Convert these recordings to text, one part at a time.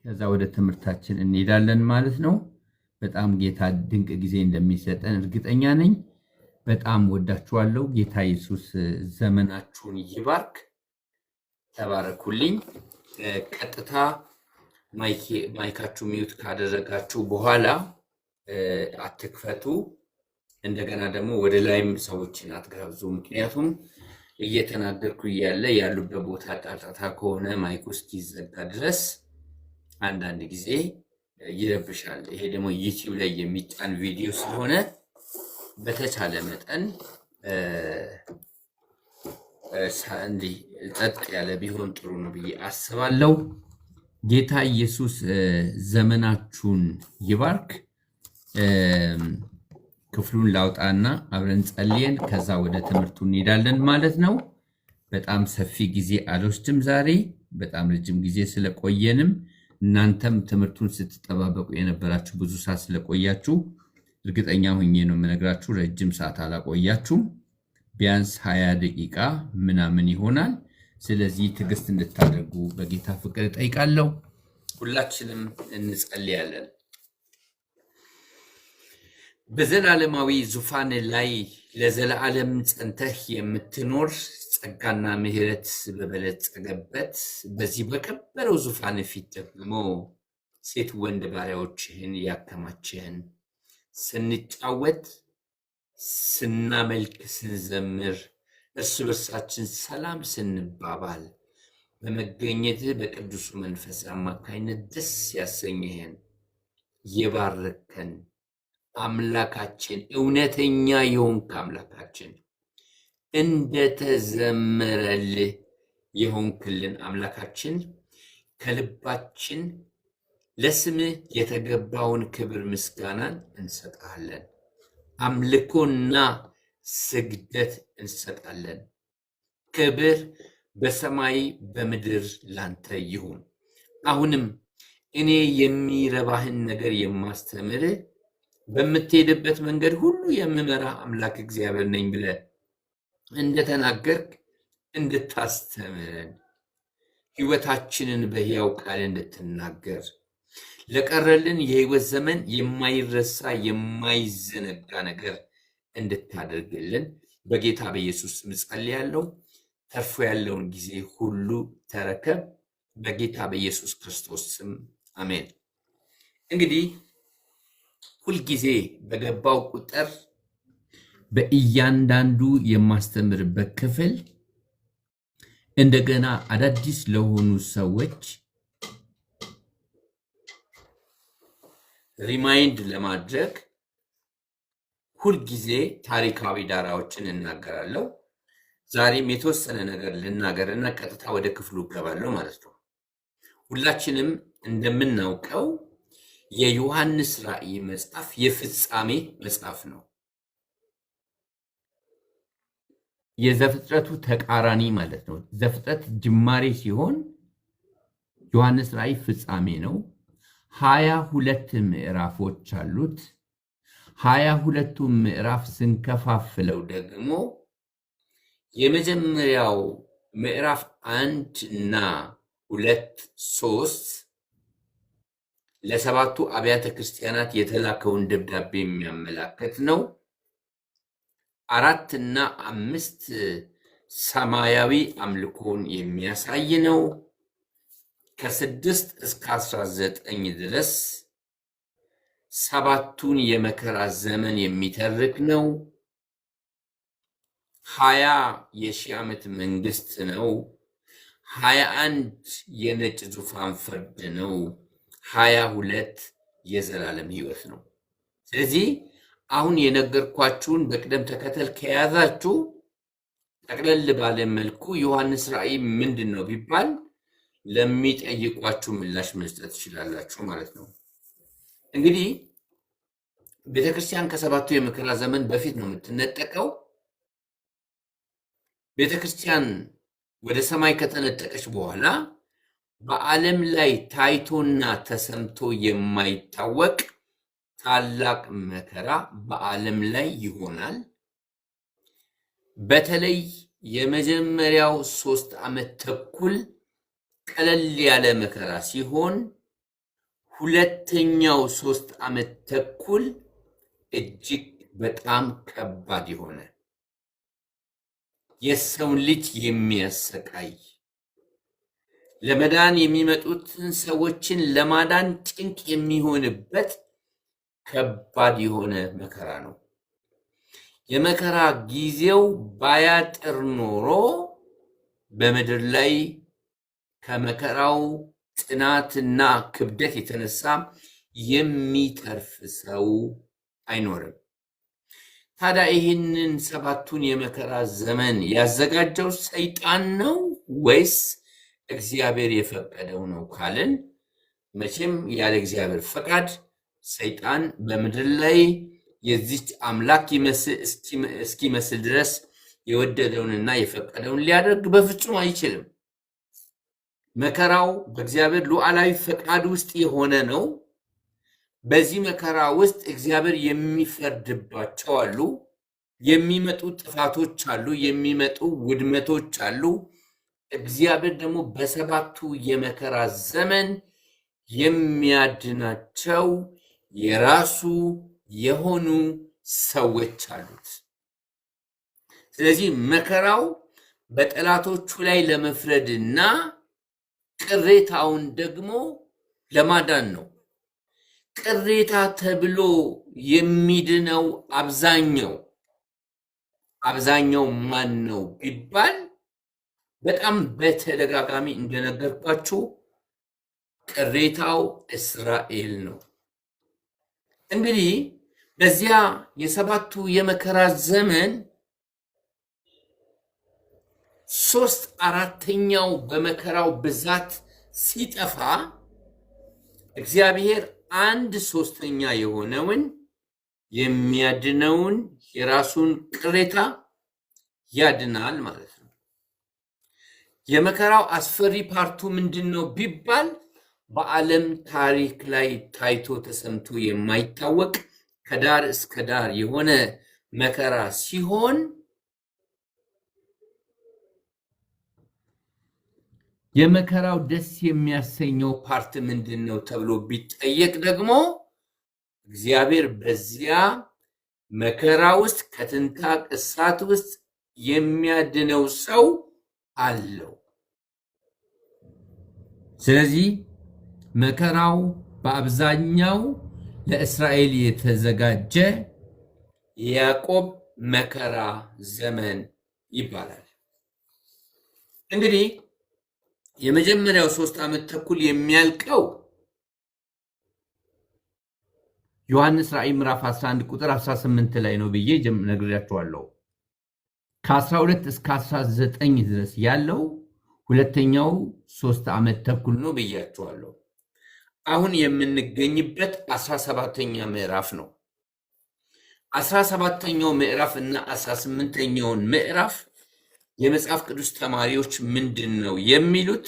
ከዛ ወደ ትምህርታችን እንሄዳለን ማለት ነው። በጣም ጌታ ድንቅ ጊዜ እንደሚሰጠን እርግጠኛ ነኝ። በጣም ወዳችኋለሁ። ጌታ ኢየሱስ ዘመናችሁን ይባርክ። ተባረኩልኝ። ቀጥታ ማይካችሁ ሚውት ካደረጋችሁ በኋላ አትክፈቱ። እንደገና ደግሞ ወደ ላይም ሰዎችን አትጋብዙ። ምክንያቱም እየተናገርኩ እያለ ያሉበት ቦታ ጫጫታ ከሆነ ማይኩ እስኪዘጋ ድረስ አንዳንድ ጊዜ ይረብሻል። ይሄ ደግሞ ዩቲዩብ ላይ የሚጫን ቪዲዮ ስለሆነ በተቻለ መጠን እንዲህ ጸጥ ያለ ቢሆን ጥሩ ነው ብዬ አስባለሁ። ጌታ ኢየሱስ ዘመናችሁን ይባርክ። ክፍሉን ላውጣና አብረን ጸልየን ከዛ ወደ ትምህርቱ እንሄዳለን ማለት ነው። በጣም ሰፊ ጊዜ አልወስድም ዛሬ፣ በጣም ረጅም ጊዜ ስለቆየንም እናንተም ትምህርቱን ስትጠባበቁ የነበራችሁ ብዙ ሰዓት ስለቆያችሁ እርግጠኛ ሆኜ ነው የምነግራችሁ፣ ረጅም ሰዓት አላቆያችሁም። ቢያንስ 20 ደቂቃ ምናምን ይሆናል። ስለዚህ ትዕግስት እንድታደርጉ በጌታ ፍቅር እጠይቃለሁ። ሁላችንም እንጸልያለን። በዘላለማዊ ዙፋን ላይ ለዘላለም ጸንተህ የምትኖር ጸጋና ምሕረት በበለጸገበት በዚህ በከበረው ዙፋን ፊት ደግሞ ሴት ወንድ ባሪያዎችህን ያከማችህን ስንጫወት፣ ስናመልክ፣ ስንዘምር፣ እርስ በርሳችን ሰላም ስንባባል በመገኘትህ በቅዱሱ መንፈስ አማካይነት ደስ ያሰኘህን የባረከን አምላካችን፣ እውነተኛ የሆንክ አምላካችን፣ እንደተዘመረልህ የሆንክልን አምላካችን ከልባችን ለስምህ የተገባውን ክብር ምስጋናን እንሰጣለን። አምልኮና ስግደት እንሰጣለን። ክብር በሰማይ በምድር ላንተ ይሁን። አሁንም እኔ የሚረባህን ነገር የማስተምርህ በምትሄድበት መንገድ ሁሉ የምመራ አምላክ እግዚአብሔር ነኝ ብለህ እንደተናገርክ እንድታስተምረን፣ ሕይወታችንን በሕያው ቃል እንድትናገር፣ ለቀረልን የሕይወት ዘመን የማይረሳ የማይዘነጋ ነገር እንድታደርግልን በጌታ በኢየሱስ ስም ጸልያለሁ። ተርፎ ያለውን ጊዜ ሁሉ ተረከብ። በጌታ በኢየሱስ ክርስቶስ ስም አሜን። እንግዲህ ሁልጊዜ በገባው ቁጥር በእያንዳንዱ የማስተምርበት ክፍል እንደገና አዳዲስ ለሆኑ ሰዎች ሪማይንድ ለማድረግ ሁልጊዜ ታሪካዊ ዳራዎችን እናገራለሁ። ዛሬም የተወሰነ ነገር ልናገርና ቀጥታ ወደ ክፍሉ እገባለሁ ማለት ነው። ሁላችንም እንደምናውቀው የዮሐንስ ራእይ መጽሐፍ የፍጻሜ መጽሐፍ ነው። የዘፍጥረቱ ተቃራኒ ማለት ነው። ዘፍጥረት ጅማሬ ሲሆን ዮሐንስ ራእይ ፍጻሜ ነው። 22 ምዕራፎች አሉት። 22ቱ ምዕራፍ ስንከፋፍለው ደግሞ የመጀመሪያው ምዕራፍ 1 እና 2፣ 3 ለሰባቱ አብያተ ክርስቲያናት የተላከውን ደብዳቤ የሚያመላክት ነው። 4 እና 5 ሰማያዊ አምልኮን የሚያሳይ ነው። ከ6 እስከ 19 ድረስ ሰባቱን የመከራ ዘመን የሚተርክ ነው። 20 የሺህ ዓመት መንግስት ነው። 21 የነጭ ዙፋን ፍርድ ነው። 22 የዘላለም ሕይወት ነው። ስለዚህ አሁን የነገርኳችሁን በቅደም ተከተል ከያዛችሁ ጠቅለል ባለ መልኩ ዮሐንስ ራእይ ምንድን ነው ቢባል ለሚጠይቋችሁ ምላሽ መስጠት ትችላላችሁ ማለት ነው። እንግዲህ ቤተክርስቲያን ከሰባቱ የመከራ ዘመን በፊት ነው የምትነጠቀው። ቤተክርስቲያን ወደ ሰማይ ከተነጠቀች በኋላ በዓለም ላይ ታይቶና ተሰምቶ የማይታወቅ ታላቅ መከራ በዓለም ላይ ይሆናል። በተለይ የመጀመሪያው 3 ዓመት ተኩል ቀለል ያለ መከራ ሲሆን ሁለተኛው 3 ዓመት ተኩል እጅግ በጣም ከባድ የሆነ የሰውን ልጅ የሚያሰቃይ ለመዳን የሚመጡትን ሰዎችን ለማዳን ጭንቅ የሚሆንበት ከባድ የሆነ መከራ ነው። የመከራ ጊዜው ባያጥር ኖሮ በምድር ላይ ከመከራው ጽናትና ክብደት የተነሳ የሚተርፍ ሰው አይኖርም። ታዲያ ይህንን 7ቱን የመከራ ዘመን ያዘጋጀው ሰይጣን ነው ወይስ እግዚአብሔር የፈቀደው ነው ካልን፣ መቼም ያለ እግዚአብሔር ፈቃድ ሰይጣን በምድር ላይ የዚች አምላክ እስኪመስል ድረስ የወደደውንና የፈቀደውን ሊያደርግ በፍጹም አይችልም። መከራው በእግዚአብሔር ሉዓላዊ ፈቃድ ውስጥ የሆነ ነው። በዚህ መከራ ውስጥ እግዚአብሔር የሚፈርድባቸው አሉ። የሚመጡ ጥፋቶች አሉ። የሚመጡ ውድመቶች አሉ። እግዚአብሔር ደግሞ በ7ቱ የመከራ ዘመን የሚያድናቸው የራሱ የሆኑ ሰዎች አሉት። ስለዚህ መከራው በጠላቶቹ ላይ ለመፍረድና ቅሬታውን ደግሞ ለማዳን ነው። ቅሬታ ተብሎ የሚድነው አብዛኛው ማን ነው ቢባል በጣም በተደጋጋሚ እንደነገርኳችሁ ቅሬታው እስራኤል ነው። እንግዲህ በዚያ የ7ቱ የመከራ ዘመን 3/4 በመከራው ብዛት ሲጠፋ እግዚአብሔር 1/3 የሆነውን የሚያድነውን የራሱን ቅሬታ ያድናል ማለት ነው። የመከራው አስፈሪ ፓርቱ ምንድነው ቢባል በዓለም ታሪክ ላይ ታይቶ ተሰምቶ የማይታወቅ ከዳር እስከ ዳር የሆነ መከራ ሲሆን የመከራው ደስ የሚያሰኘው ፓርት ምንድነው ተብሎ ቢጠየቅ ደግሞ እግዚአብሔር በዚያ መከራ ውስጥ ከትንታቅ እሳት ውስጥ የሚያድነው ሰው አለው። ስለዚህ መከራው በአብዛኛው ለእስራኤል የተዘጋጀ የያዕቆብ መከራ ዘመን ይባላል። እንግዲህ የመጀመሪያው 3 ዓመት ተኩል የሚያልቀው ዮሐንስ ራእይ ምዕራፍ 11 ቁጥር 18 ላይ ነው ብዬ ነግሬያችኋለሁ። ከ12 እስከ 19 ድረስ ያለው ሁለተኛው 3 ዓመት ተኩል ነው ብያችኋለሁ። አሁን የምንገኝበት 17ኛ ምዕራፍ ነው። 17ኛው ምዕራፍ እና 18ኛውን ምዕራፍ የመጽሐፍ ቅዱስ ተማሪዎች ምንድን ነው የሚሉት?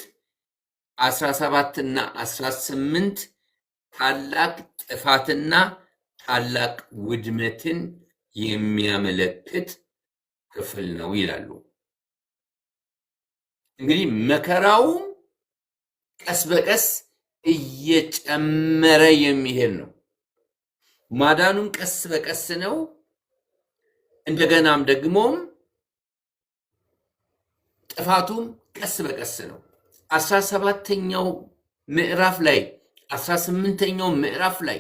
17 እና 18 ታላቅ ጥፋትና ታላቅ ውድመትን የሚያመለክት ክፍል ነው ይላሉ። እንግዲህ መከራውም ቀስ በቀስ እየጨመረ የሚሄድ ነው። ማዳኑም ቀስ በቀስ ነው። እንደገናም ደግሞም ጥፋቱም ቀስ በቀስ ነው። 17ኛው ምዕራፍ ላይ 18ኛው ምዕራፍ ላይ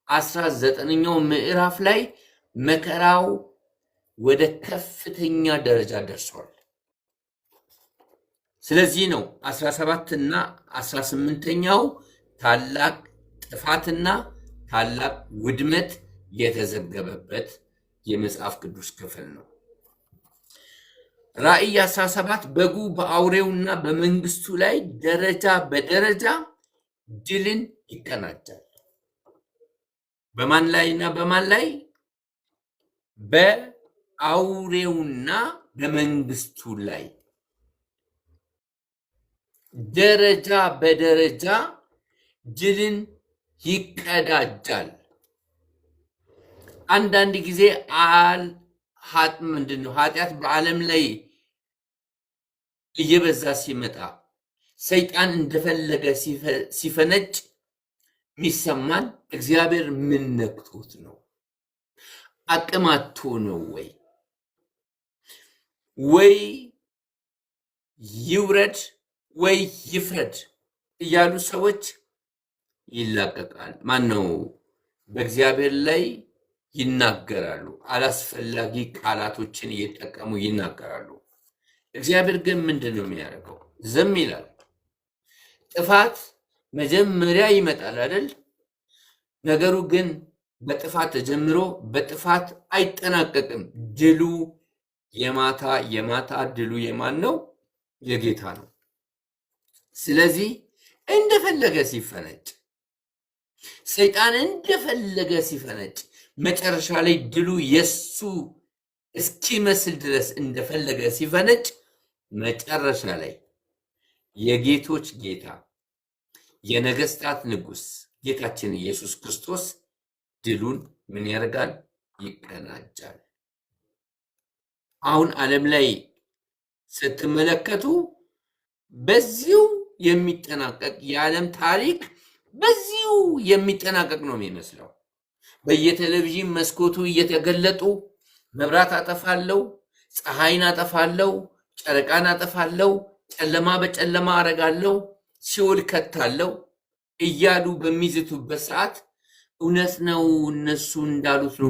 19ኛው ምዕራፍ ላይ መከራው ወደ ከፍተኛ ደረጃ ደርሷል። ስለዚህ ነው 17 እና 18ኛው ታላቅ ጥፋትና ታላቅ ውድመት የተዘገበበት የመጽሐፍ ቅዱስ ክፍል ነው። ራእይ 17 በጉ በአውሬውና በመንግስቱ ላይ ደረጃ በደረጃ ድልን ይቀናጃል። በማን ላይና በማን ላይ? በአውሬውና በመንግስቱ ላይ ደረጃ በደረጃ ድልን ይቀዳጃል። አንዳንድ ጊዜ ኃጢአት በዓለም ላይ እየበዛ ሲመጣ ሰይጣን እንደፈለገ ሲፈነጭ ሚሰማን እግዚአብሔር ምን ነክቶት ነው? አቅማቶ ነው ወይ ይውረድ ወይ ይፍረድ እያሉ ሰዎች ይላቀቃል። ማን ነው በእግዚአብሔር ላይ ይናገራሉ። አላስፈላጊ ቃላቶችን እየተጠቀሙ ይናገራሉ። እግዚአብሔር ግን ምንድን ነው የሚያደርገው? ዝም ይላል። ጥፋት መጀመሪያ ይመጣል አይደል? ነገሩ ግን በጥፋት ተጀምሮ በጥፋት አይጠናቀቅም። ድሉ የማታ ድሉ የማን ነው? የጌታ ነው። ስለዚህ እንደፈለገ ሲፈነጭ፣ ሰይጣን እንደፈለገ ሲፈነጭ፣ መጨረሻ ላይ ድሉ የሱ እስኪመስል ድረስ እንደፈለገ ሲፈነጭ፣ መጨረሻ ላይ የጌቶች ጌታ የነገስታት ንጉስ ጌታችን ኢየሱስ ክርስቶስ ድሉን ምን ያደርጋል? ይቀናጃል። አሁን ዓለም ላይ ስትመለከቱ በዚሁ የሚጠናቀቅ የዓለም ታሪክ በዚሁ የሚጠናቀቅ ነው የሚመስለው። በየቴሌቪዥን መስኮቱ እየተገለጡ መብራት አጠፋለው፣ ፀሐይን አጠፋለው፣ ጨረቃን አጠፋለው፣ ጨለማ በጨለማ አረጋለው፣ ሲኦል ከታለው እያሉ በሚዝቱበት ሰዓት እውነት ነው እነሱ እንዳሉት ነው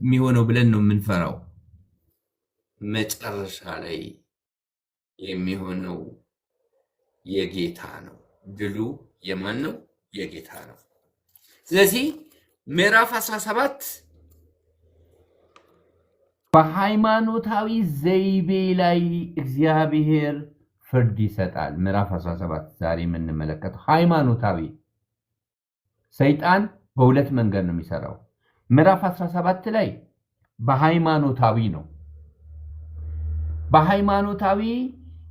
የሚሆነው ብለን ነው የምንፈራው። መጨረሻ ላይ የሚሆነው የጌታ ነው። ድሉ የማን ነው? የጌታ ነው። ስለዚህ ምዕራፍ 17 በሃይማኖታዊ ዘይቤ ላይ እግዚአብሔር ፍርድ ይሰጣል። ምዕራፍ 17 ዛሬ የምንመለከተው ሃይማኖታዊ ሰይጣን በሁለት መንገድ ነው የሚሰራው። ምዕራፍ 17 ላይ በሃይማኖታዊ ነው። በሃይማኖታዊ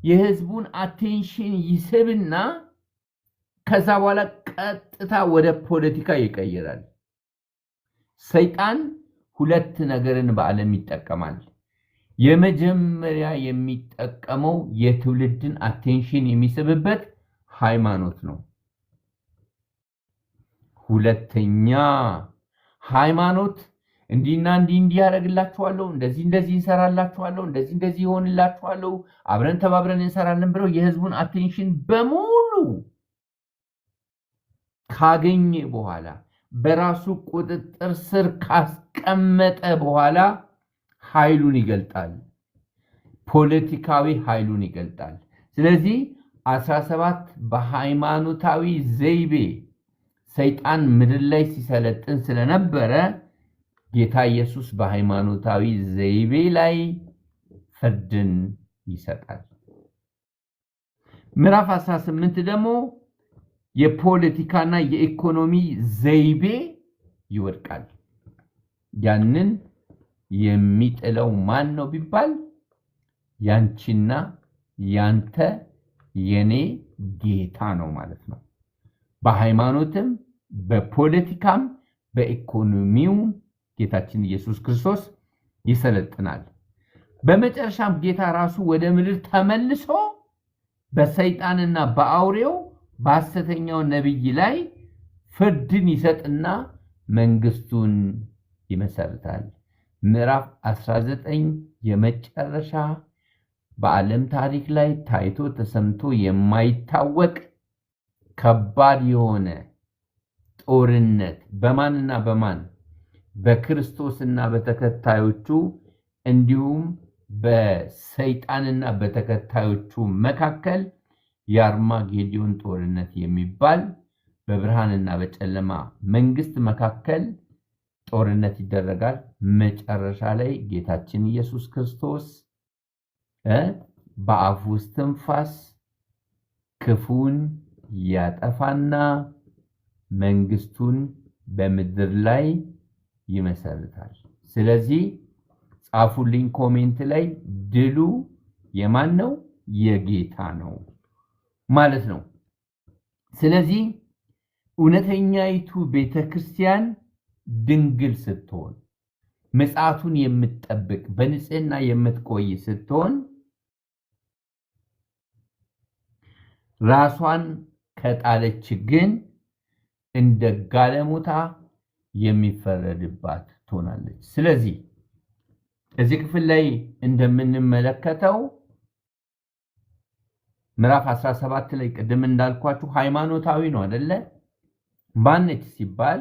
የህዝቡን አቴንሽን ይስብና ከዛ በኋላ ቀጥታ ወደ ፖለቲካ ይቀየራል። ሰይጣን ሁለት ነገርን በዓለም ይጠቀማል። የመጀመሪያ የሚጠቀመው የትውልድን አቴንሽን የሚስብበት ሃይማኖት ነው። ሁለተኛ ሃይማኖት እንዲና እንዲህ ያደርግላችኋለሁ፣ እንደዚህ እንሰራላችኋለሁ፣ እንደዚህ ይሆንላችኋለሁ፣ አብረን ተባብረን እንሰራለን ብለው የህዝቡን አቴንሽን በሙሉ ካገኘ በኋላ በራሱ ቁጥጥር ስር ካስቀመጠ በኋላ ኃይሉን ይገልጣል። ፖለቲካዊ ኃይሉን ይገልጣል። ስለዚህ 17 በሃይማኖታዊ ዘይቤ ሰይጣን ምድር ላይ ሲሰለጥን ስለነበረ ጌታ ኢየሱስ በሃይማኖታዊ ዘይቤ ላይ ፍርድን ይሰጣል። ምዕራፍ 18 ደግሞ የፖለቲካና የኢኮኖሚ ዘይቤ ይወድቃል። ያንን የሚጥለው ማን ነው ቢባል ያንቺና ያንተ የኔ ጌታ ነው ማለት ነው። በሃይማኖትም በፖለቲካም በኢኮኖሚው ጌታችን ኢየሱስ ክርስቶስ ይሰለጥናል። በመጨረሻም ጌታ ራሱ ወደ ምድር ተመልሶ በሰይጣንና በአውሬው በሐሰተኛው ነብይ ላይ ፍርድን ይሰጥና መንግስቱን ይመሰርታል። ምዕራፍ 19 የመጨረሻ በዓለም ታሪክ ላይ ታይቶ ተሰምቶ የማይታወቅ ከባድ የሆነ ጦርነት በማንና በማን በክርስቶስና በተከታዮቹ እንዲሁም በሰይጣንና በተከታዮቹ መካከል የአርማጌዶን ጦርነት የሚባል በብርሃንና በጨለማ መንግስት መካከል ጦርነት ይደረጋል። መጨረሻ ላይ ጌታችን ኢየሱስ ክርስቶስ በአፉ እስትንፋስ ክፉን ያጠፋና መንግስቱን በምድር ላይ ይመሰርታል። ስለዚህ ጻፉልኝ ኮሜንት ላይ ድሉ የማን ነው? የጌታ ነው ማለት ነው። ስለዚህ እውነተኛይቱ ቤተክርስቲያን ድንግል ስትሆን ምጽአቱን የምትጠብቅ በንጽህና የምትቆይ ስትሆን ራሷን ከጣለች ግን እንደ ጋለሞታ የሚፈረድባት ትሆናለች። ስለዚህ እዚህ ክፍል ላይ እንደምንመለከተው ምዕራፍ 17 ላይ ቅድም እንዳልኳችሁ ሃይማኖታዊ ነው አይደለ? ማነች ሲባል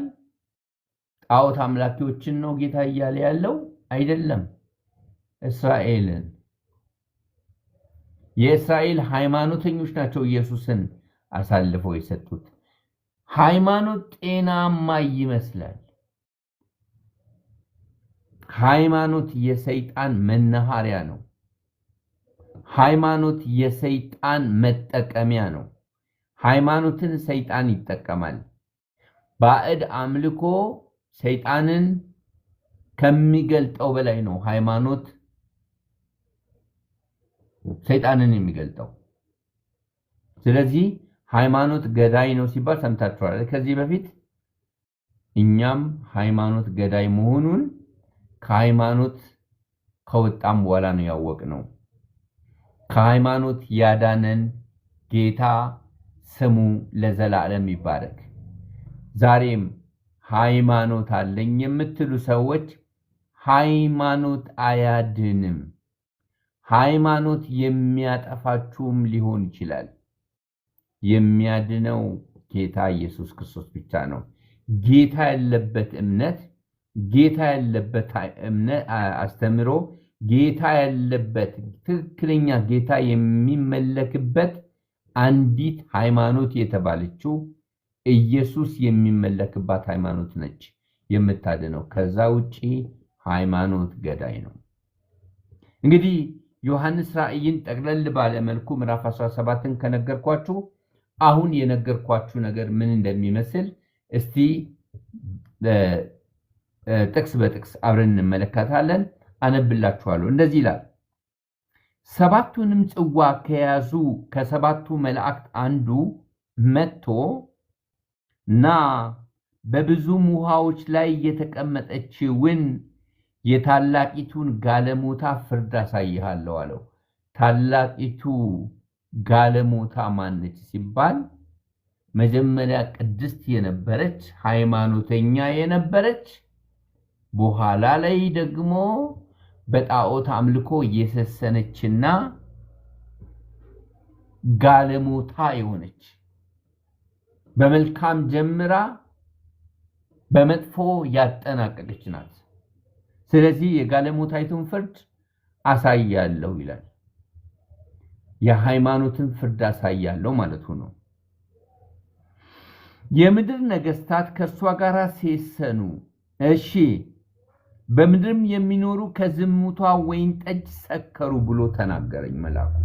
ጣዖት አምላኪዎችን ነው ጌታ እያለ ያለው አይደለም። እስራኤልን የእስራኤል ሃይማኖተኞች ናቸው ኢየሱስን አሳልፈው የሰጡት። ሃይማኖት ጤናማ ይመስላል። ሃይማኖት የሰይጣን መናኸሪያ ነው። ሃይማኖት የሰይጣን መጠቀሚያ ነው። ሃይማኖትን ሰይጣን ይጠቀማል። ባዕድ አምልኮ ሰይጣንን ከሚገልጠው በላይ ነው ሃይማኖት ሰይጣንን የሚገልጠው። ስለዚህ ሃይማኖት ገዳይ ነው ሲባል ሰምታችኋል ከዚህ በፊት። እኛም ሃይማኖት ገዳይ መሆኑን ከሃይማኖት ከወጣም በኋላ ነው ያወቅነው። ከሃይማኖት ያዳነን ጌታ ስሙ ለዘላለም ይባረክ። ዛሬም ሃይማኖት አለኝ የምትሉ ሰዎች ሃይማኖት አያድንም። ሃይማኖት የሚያጠፋችሁም ሊሆን ይችላል። የሚያድነው ጌታ ኢየሱስ ክርስቶስ ብቻ ነው። ጌታ ያለበት እምነት፣ ጌታ ያለበት አስተምሮ፣ ጌታ ያለበት ትክክለኛ ጌታ የሚመለክበት አንዲት ሃይማኖት የተባለችው ኢየሱስ የሚመለክባት ሃይማኖት ነች የምታድነው። ከዛ ውጪ ሃይማኖት ገዳይ ነው። እንግዲህ ዮሐንስ ራእይን ጠቅለል ባለ መልኩ ምዕራፍ 17ን ከነገርኳችሁ አሁን የነገርኳችሁ ነገር ምን እንደሚመስል እስቲ ጥቅስ በጥቅስ አብረን እንመለከታለን። አነብላችኋለሁ። እንደዚህ ይላል። ሰባቱንም ጽዋ ከያዙ ከሰባቱ መላእክት አንዱ መጥቶ ና በብዙም ውሃዎች ላይ የተቀመጠችውን የታላቂቱን ጋለሞታ ፍርድ አሳይሃለሁ አለው። ታላቂቱ ጋለሞታ ማነች ሲባል መጀመሪያ ቅድስት የነበረች ሃይማኖተኛ የነበረች በኋላ ላይ ደግሞ በጣዖት አምልኮ የሰሰነችና ጋለሞታ የሆነች በመልካም ጀምራ በመጥፎ ያጠናቀቀች ናት። ስለዚህ የጋለሞታይቱን ፍርድ አሳያለሁ ይላል። የሃይማኖትን ፍርድ አሳያለሁ ማለቱ ነው። የምድር ነገስታት ከሷ ጋር ሴሰኑ። እሺ በምድርም የሚኖሩ ከዝሙቷ ወይን ጠጅ ሰከሩ ብሎ ተናገረኝ መልአኩ።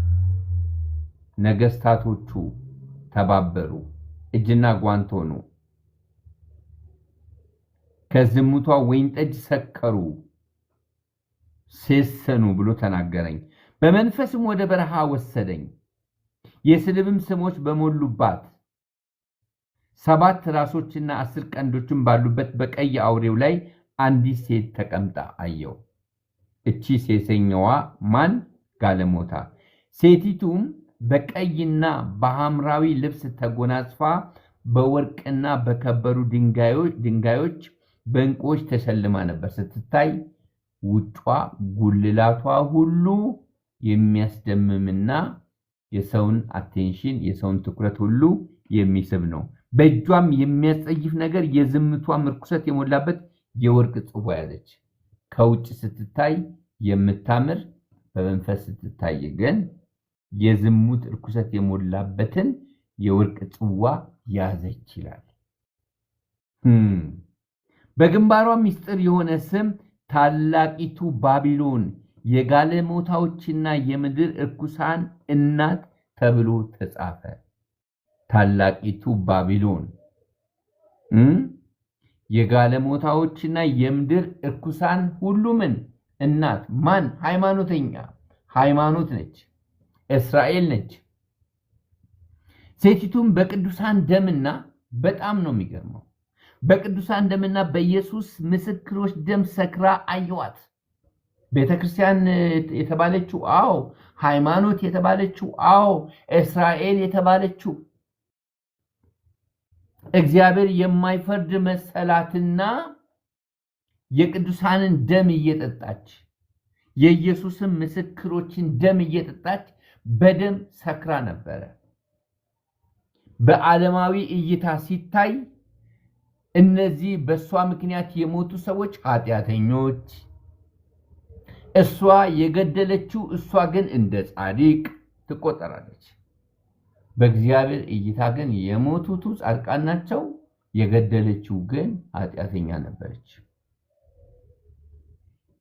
ነገስታቶቹ ተባበሩ፣ እጅና ጓንት ሆኑ፣ ከዝሙቷ ወይን ጠጅ ሰከሩ፣ ሴሰኑ ብሎ ተናገረኝ። በመንፈስም ወደ በረሃ ወሰደኝ። የስድብም ስሞች በሞሉባት 7 ራሶችና 10 ቀንዶችም ባሉበት በቀይ አውሬው ላይ አንዲት ሴት ተቀምጣ አየው። እቺ ሴሰኛዋ ማን? ጋለሞታ። ሴቲቱም በቀይና በሐምራዊ ልብስ ተጎናጽፋ በወርቅና በከበሩ ድንጋዮች በእንቁዎች ተሸልማ ነበር። ስትታይ ውጯ ጉልላቷ ሁሉ የሚያስደምምና የሰውን አቴንሽን የሰውን ትኩረት ሁሉ የሚስብ ነው። በእጇም የሚያስጸይፍ ነገር የዝሙቷም ርኩሰት የሞላበት የወርቅ ጽዋ ያዘች። ከውጭ ስትታይ የምታምር በመንፈስ ስትታይ ግን የዝሙት ርኩሰት የሞላበትን የወርቅ ጽዋ ያዘች ይላል። በግንባሯ ምስጢር የሆነ ስም ታላቂቱ ባቢሎን የጋለሞታዎችና የምድር እርኩሳን እናት ተብሎ ተጻፈ። ታላቂቱ ባቢሎን የጋለሞታዎችና የምድር እርኩሳን ሁሉ ምን እናት ማን? ሃይማኖተኛ ሃይማኖት ነች፣ እስራኤል ነች። ሴቲቱም በቅዱሳን ደምና በጣም ነው የሚገርመው፣ በቅዱሳን ደምና በኢየሱስ ምስክሮች ደም ሰክራ አየዋት። ቤተክርስቲያን የተባለችው አዎ፣ ሃይማኖት የተባለችው አዎ፣ እስራኤል የተባለችው እግዚአብሔር የማይፈርድ መሰላትና የቅዱሳንን ደም እየጠጣች የኢየሱስን ምስክሮችን ደም እየጠጣች በደም ሰክራ ነበረ። በዓለማዊ እይታ ሲታይ እነዚህ በእሷ ምክንያት የሞቱ ሰዎች ኃጢአተኞች፣ እሷ የገደለችው እሷ ግን እንደ ጻድቅ ትቆጠራለች። በእግዚአብሔር እይታ ግን የሞቱቱ ጻድቃን ናቸው፣ የገደለችው ግን ኃጢአተኛ ነበረች።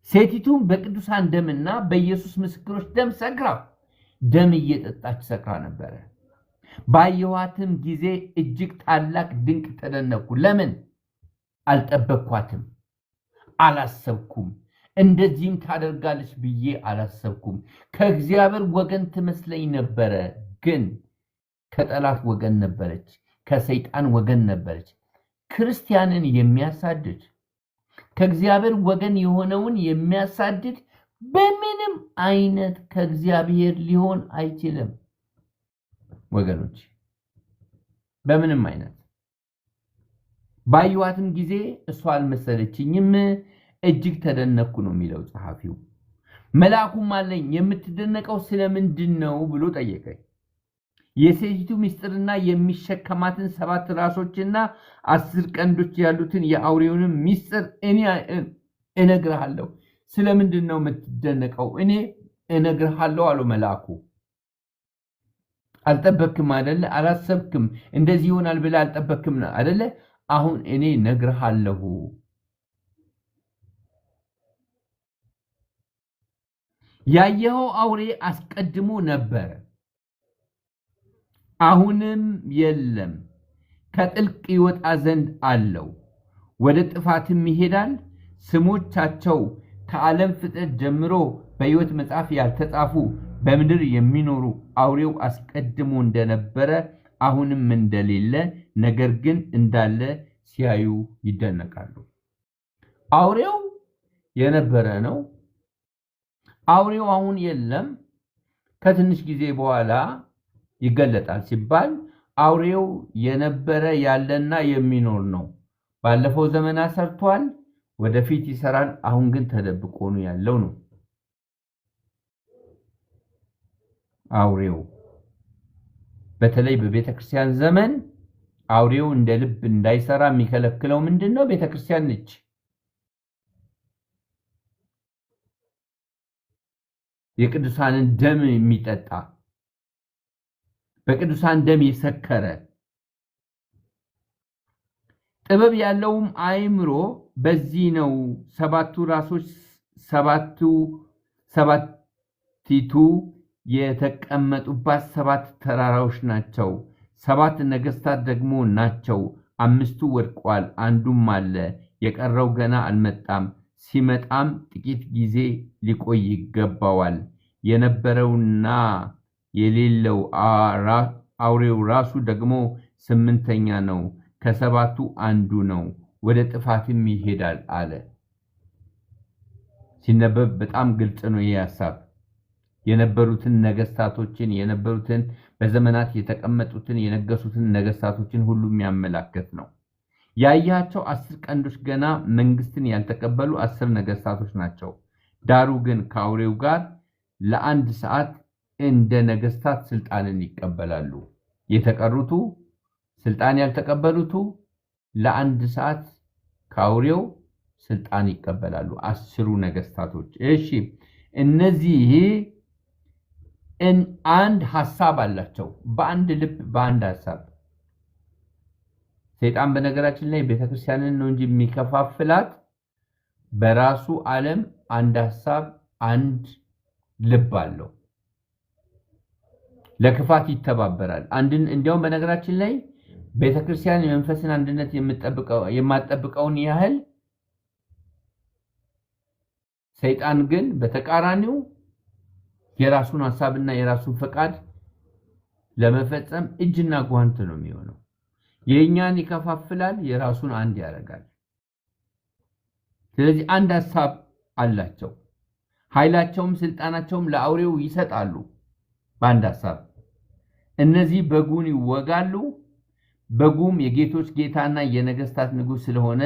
ሴቲቱም በቅዱሳን ደምና በኢየሱስ ምስክሮች ደም ሰክራ ደም እየጠጣች ሰክራ ነበረ። ባየኋትም ጊዜ እጅግ ታላቅ ድንቅ ተደነቅኩ። ለምን? አልጠበቅኳትም፣ አላሰብኩም። እንደዚህም ታደርጋለች ብዬ አላሰብኩም። ከእግዚአብሔር ወገን ትመስለኝ ነበረ፣ ግን ከጠላት ወገን ነበረች፣ ከሰይጣን ወገን ነበረች። ክርስቲያንን የሚያሳድድ ከእግዚአብሔር ወገን የሆነውን የሚያሳድድ በምንም አይነት ከእግዚአብሔር ሊሆን አይችልም። ወገኖች በምንም አይነት። ባየኋትም ጊዜ እሷ አልመሰለችኝም፣ እጅግ ተደነቅኩ ነው የሚለው ጸሐፊው። መልአኩም አለኝ የምትደነቀው ስለምንድን ነው ብሎ ጠየቀኝ። የሴቲቱ ምስጢርና የሚሸከማትን 7 ራሶችና 10 ቀንዶች ያሉትን የአውሬውንም ምስጢር እኔ እነግርሃለሁ። ስለምንድን ነው የምትደነቀው? እኔ እነግርሃለሁ አለው መልአኩ። አልጠበክም አይደለ? አላሰብክም፣ እንደዚህ ይሆናል ብለህ አልጠበክም አይደለ? አሁን እኔ እነግርሃለሁ። ያየኸው አውሬ አስቀድሞ ነበረ፣ አሁንም የለም፣ ከጥልቅ ይወጣ ዘንድ አለው፣ ወደ ጥፋትም ይሄዳል። ስሞቻቸው ከዓለም ፍጥረት ጀምሮ በሕይወት መጽሐፍ ያልተጻፉ በምድር የሚኖሩ አውሬው አስቀድሞ እንደነበረ አሁንም እንደሌለ ነገር ግን እንዳለ ሲያዩ ይደነቃሉ። አውሬው የነበረ ነው። አውሬው አሁን የለም፣ ከትንሽ ጊዜ በኋላ ይገለጣል ሲባል አውሬው የነበረ ያለና የሚኖር ነው። ባለፈው ዘመን ሰርቷል፣ ወደፊት ይሰራል። አሁን ግን ተደብቆ ነው ያለው ነው አውሬው። በተለይ በቤተክርስቲያን ዘመን አውሬው እንደ ልብ እንዳይሰራ የሚከለክለው ምንድነው? ቤተክርስቲያን ነች። የቅዱሳንን ደም የሚጠጣ በቅዱሳን ደም የሰከረ ጥበብ ያለውም አእምሮ በዚህ ነው። 7 ራሶች ሰባቲቱ የተቀመጡባት 7 ተራራዎች ናቸው። 7 ነገስታት ደግሞ ናቸው። 5ቱ ወድቀዋል፣ አንዱም አለ፣ የቀረው ገና አልመጣም። ሲመጣም ጥቂት ጊዜ ሊቆይ ይገባዋል። የነበረውና የሌለው አውሬው ራሱ ደግሞ 8ኛ ነው፣ ከ7ቱ አንዱ ነው፣ ወደ ጥፋትም ይሄዳል አለ። ሲነበብ በጣም ግልጽ ነው ይህ ሐሳብ። የነበሩትን ነገስታቶችን የነበሩትን በዘመናት የተቀመጡትን የነገሱትን ነገስታቶችን ሁሉ የሚያመላክት ነው። ያያቸው 10 ቀንዶች ገና መንግስትን ያልተቀበሉ 10 ነገስታቶች ናቸው። ዳሩ ግን ከአውሬው ጋር ለአንድ ሰዓት እንደ ነገስታት ስልጣንን ይቀበላሉ። የተቀሩቱ ስልጣን ያልተቀበሉቱ ለአንድ ሰዓት ከአውሬው ስልጣን ይቀበላሉ። 10 ነገስታቶች። እሺ እነዚህ አንድ ሐሳብ አላቸው። በአንድ ልብ በአንድ ሐሳብ። ሰይጣን በነገራችን ላይ ቤተክርስቲያንን ነው እንጂ የሚከፋፍላት በራሱ ዓለም አንድ ሐሳብ አንድ ልብ አለው። ለክፋት ይተባበራል። እንዲያውም በነገራችን ላይ ቤተክርስቲያን የመንፈስን አንድነት የማትጠብቀውን ያህል ሰይጣን ግን በተቃራኒው የራሱን ሐሳብና የራሱን ፈቃድ ለመፈጸም እጅና ጓንት ነው የሚሆነው። የኛን ይከፋፍላል፣ የራሱን አንድ ያደርጋል። ስለዚህ አንድ ሐሳብ አላቸው። ኃይላቸውም ስልጣናቸውም ለአውሬው ይሰጣሉ። በአንድ ሐሳብ እነዚህ በጉን ይወጋሉ፣ በጉም የጌቶች ጌታና የነገስታት ንጉሥ ስለሆነ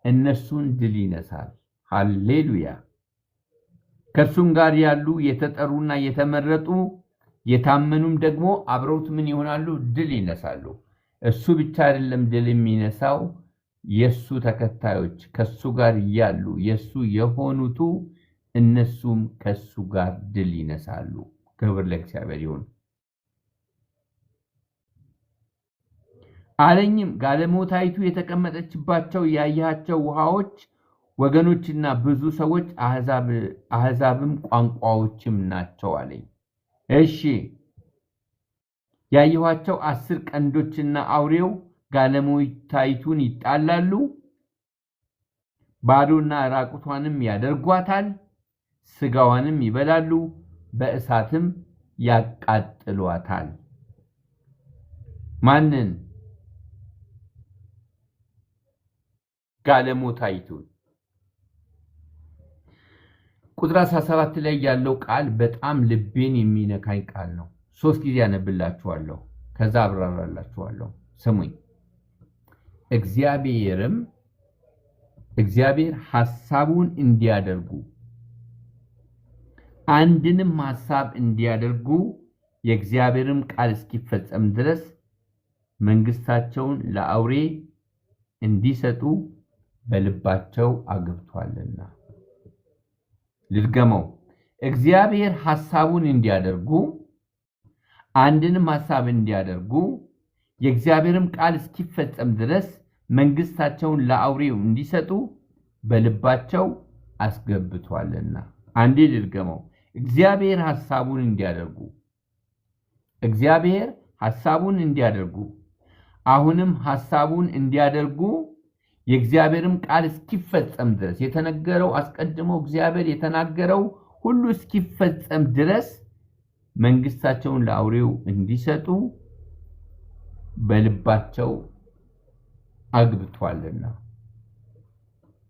እነሱን ድል ይነሳል። ሃሌሉያ። ከእርሱም ጋር ያሉ የተጠሩና የተመረጡ የታመኑም ደግሞ አብረውት ምን ይሆናሉ? ድል ይነሳሉ። እሱ ብቻ አይደለም ድል የሚነሳው፣ የሱ ተከታዮች ከሱ ጋር ያሉ የሱ የሆኑቱ እነሱም ከሱ ጋር ድል ይነሳሉ። ክብር ለእግዚአብሔር ይሁን። አለኝም ጋለሞታይቱ የተቀመጠችባቸው ያያቸው ውሃዎች ወገኖችና ብዙ ሰዎች አሕዛብም ቋንቋዎችም ናቸው አለኝ። እሺ ያየኋቸው 10 ቀንዶችና አውሬው ጋለሞታይቱን ይጣላሉ፣ ባዶና ራቁቷንም ያደርጓታል፣ ስጋዋንም ይበላሉ፣ በእሳትም ያቃጥሏታል። ማንን? ጋለሞታይቱን። ቁጥር 17 ላይ ያለው ቃል በጣም ልቤን የሚነካኝ ቃል ነው። 3 ጊዜ ያነብላችኋለሁ፣ ከዛ አብራራላችኋለሁ። ስሙኝ። እግዚአብሔር ሐሳቡን እንዲያደርጉ አንድንም ሐሳብ እንዲያደርጉ የእግዚአብሔርም ቃል እስኪፈጸም ድረስ መንግስታቸውን ለአውሬ እንዲሰጡ በልባቸው አግብቷልና። ልድገመው። እግዚአብሔር ሐሳቡን እንዲያደርጉ አንድንም ሐሳብ እንዲያደርጉ የእግዚአብሔርም ቃል እስኪፈጸም ድረስ መንግስታቸውን ለአውሬው እንዲሰጡ በልባቸው አስገብቷልና። አንዴ ልድገመው። እግዚአብሔር ሐሳቡን እንዲያደርጉ አሁንም ሐሳቡን እንዲያደርጉ የእግዚአብሔርም ቃል እስኪፈጸም ድረስ የተነገረው አስቀድሞ እግዚአብሔር የተናገረው ሁሉ እስኪፈጸም ድረስ መንግስታቸውን ለአውሬው እንዲሰጡ በልባቸው አግብቷልና።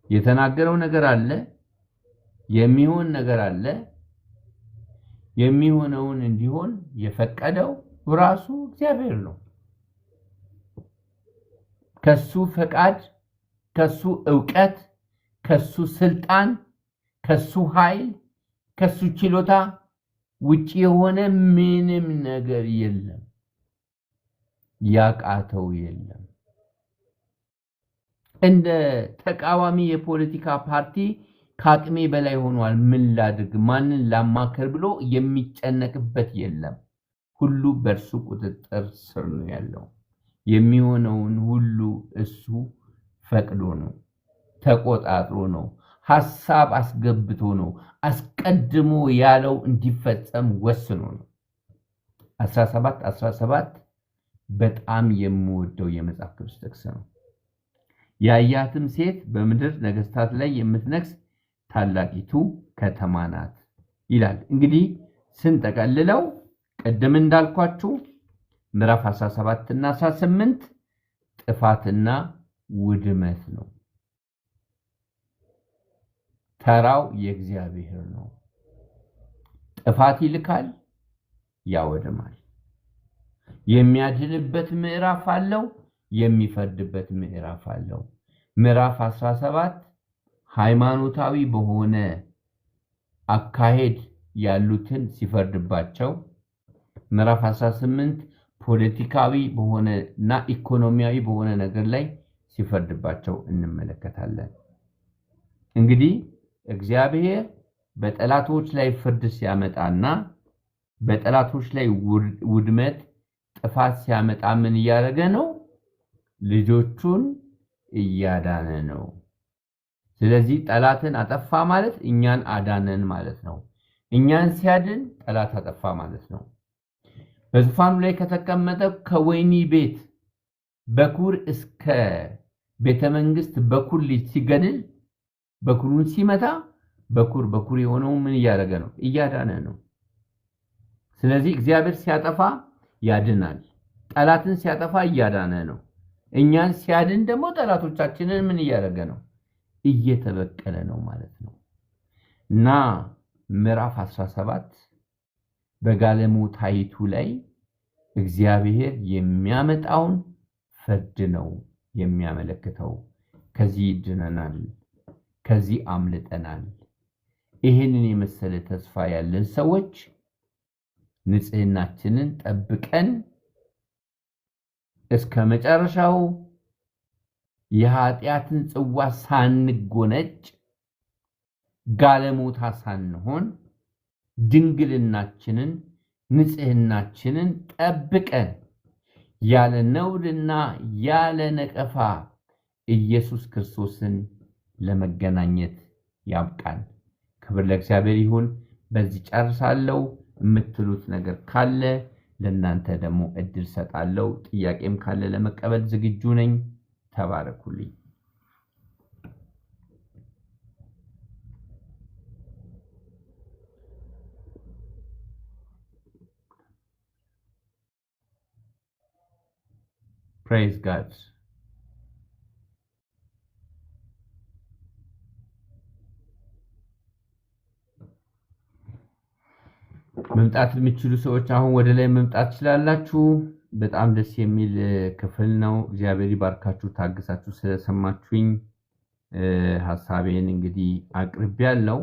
የተናገረው ነገር አለ፣ የሚሆን ነገር አለ። የሚሆነውን እንዲሆን የፈቀደው ራሱ እግዚአብሔር ነው። ከሱ ፈቃድ፣ ከሱ ዕውቀት፣ ከሱ ስልጣን፣ ከሱ ኃይል፣ ከሱ ችሎታ ውጪ የሆነ ምንም ነገር የለም። ያቃተው የለም። እንደ ተቃዋሚ የፖለቲካ ፓርቲ ከአቅሜ በላይ ሆኗል፣ ምን ላድርግ፣ ማንን ላማከር ብሎ የሚጨነቅበት የለም። ሁሉ በእርሱ ቁጥጥር ስር ነው ያለው። የሚሆነውን ሁሉ እሱ ፈቅዶ ነው፣ ተቆጣጥሮ ነው፣ ሐሳብ አስገብቶ ነው፣ አስቀድሞ ያለው እንዲፈጸም ወስኖ ነው። 17 በጣም የምወደው የመጽሐፍ ቅዱስ ጥቅስ ነው። ያያትም ሴት በምድር ነገስታት ላይ የምትነግስ ታላቂቱ ከተማ ናት ይላል። እንግዲህ ስንጠቀልለው ቀደም እንዳልኳችሁ ምዕራፍ 17 እና 18 ጥፋትና ውድመት ነው። ተራው የእግዚአብሔር ነው። ጥፋት ይልካል፣ ያወድማል። የሚያድንበት ምዕራፍ አለው፣ የሚፈርድበት ምዕራፍ አለው። ምዕራፍ 17 ሃይማኖታዊ በሆነ አካሄድ ያሉትን ሲፈርድባቸው፣ ምዕራፍ 18 ፖለቲካዊ በሆነና ኢኮኖሚያዊ በሆነ ነገር ላይ ሲፈርድባቸው እንመለከታለን። እንግዲህ እግዚአብሔር በጠላቶች ላይ ፍርድ ሲያመጣና በጠላቶች ላይ ውድመት፣ ጥፋት ሲያመጣ ምን እያደረገ ነው? ልጆቹን እያዳነ ነው። ስለዚህ ጠላትን አጠፋ ማለት እኛን አዳነን ማለት ነው። እኛን ሲያድን ጠላት አጠፋ ማለት ነው። በዙፋኑ ላይ ከተቀመጠ ከወይኒ ቤት በኩር እስከ ቤተ መንግስት በኩር ልጅ ሲገድል በኩሩን ሲመታ በኩር የሆነው ምን እያደረገ ነው? እያዳነ ነው። ስለዚህ እግዚአብሔር ሲያጠፋ ያድናል። ጠላትን ሲያጠፋ እያዳነ ነው። እኛን ሲያድን ደግሞ ጠላቶቻችንን ምን እያደረገ ነው? እየተበቀለ ነው ማለት ነው። እና ምዕራፍ 17 በጋለሞታይቱ ላይ እግዚአብሔር የሚያመጣውን ፍርድ ነው የሚያመለክተው። ከዚህ ድነናል፣ ከዚህ አምልጠናል። ይህንን የመሰለ ተስፋ ያለን ሰዎች ንጽህናችንን ጠብቀን እስከ መጨረሻው የኃጢአትን ጽዋ ሳንጎነጭ ጋለሞታ ሳንሆን ድንግልናችንን ንጽህናችንን ጠብቀን ያለ ነውርና ያለ ነቀፋ ኢየሱስ ክርስቶስን ለመገናኘት ያብቃን። ክብር ለእግዚአብሔር ይሁን። በዚህ ጨርሳለሁ። የምትሉት ነገር ካለ ለእናንተ ደግሞ እድል ሰጣለሁ። ጥያቄም ካለ ለመቀበል ዝግጁ ነኝ። ተባረኩልኝ። Praise God. መምጣት የምትችሉ ሰዎች አሁን ወደ ላይ መምጣት ትችላላችሁ። በጣም ደስ የሚል ክፍል ነው። እግዚአብሔር ይባርካችሁ። ታግሳችሁ ስለሰማችሁኝ ሐሳቤን እንግዲህ አቅርቤያለሁ።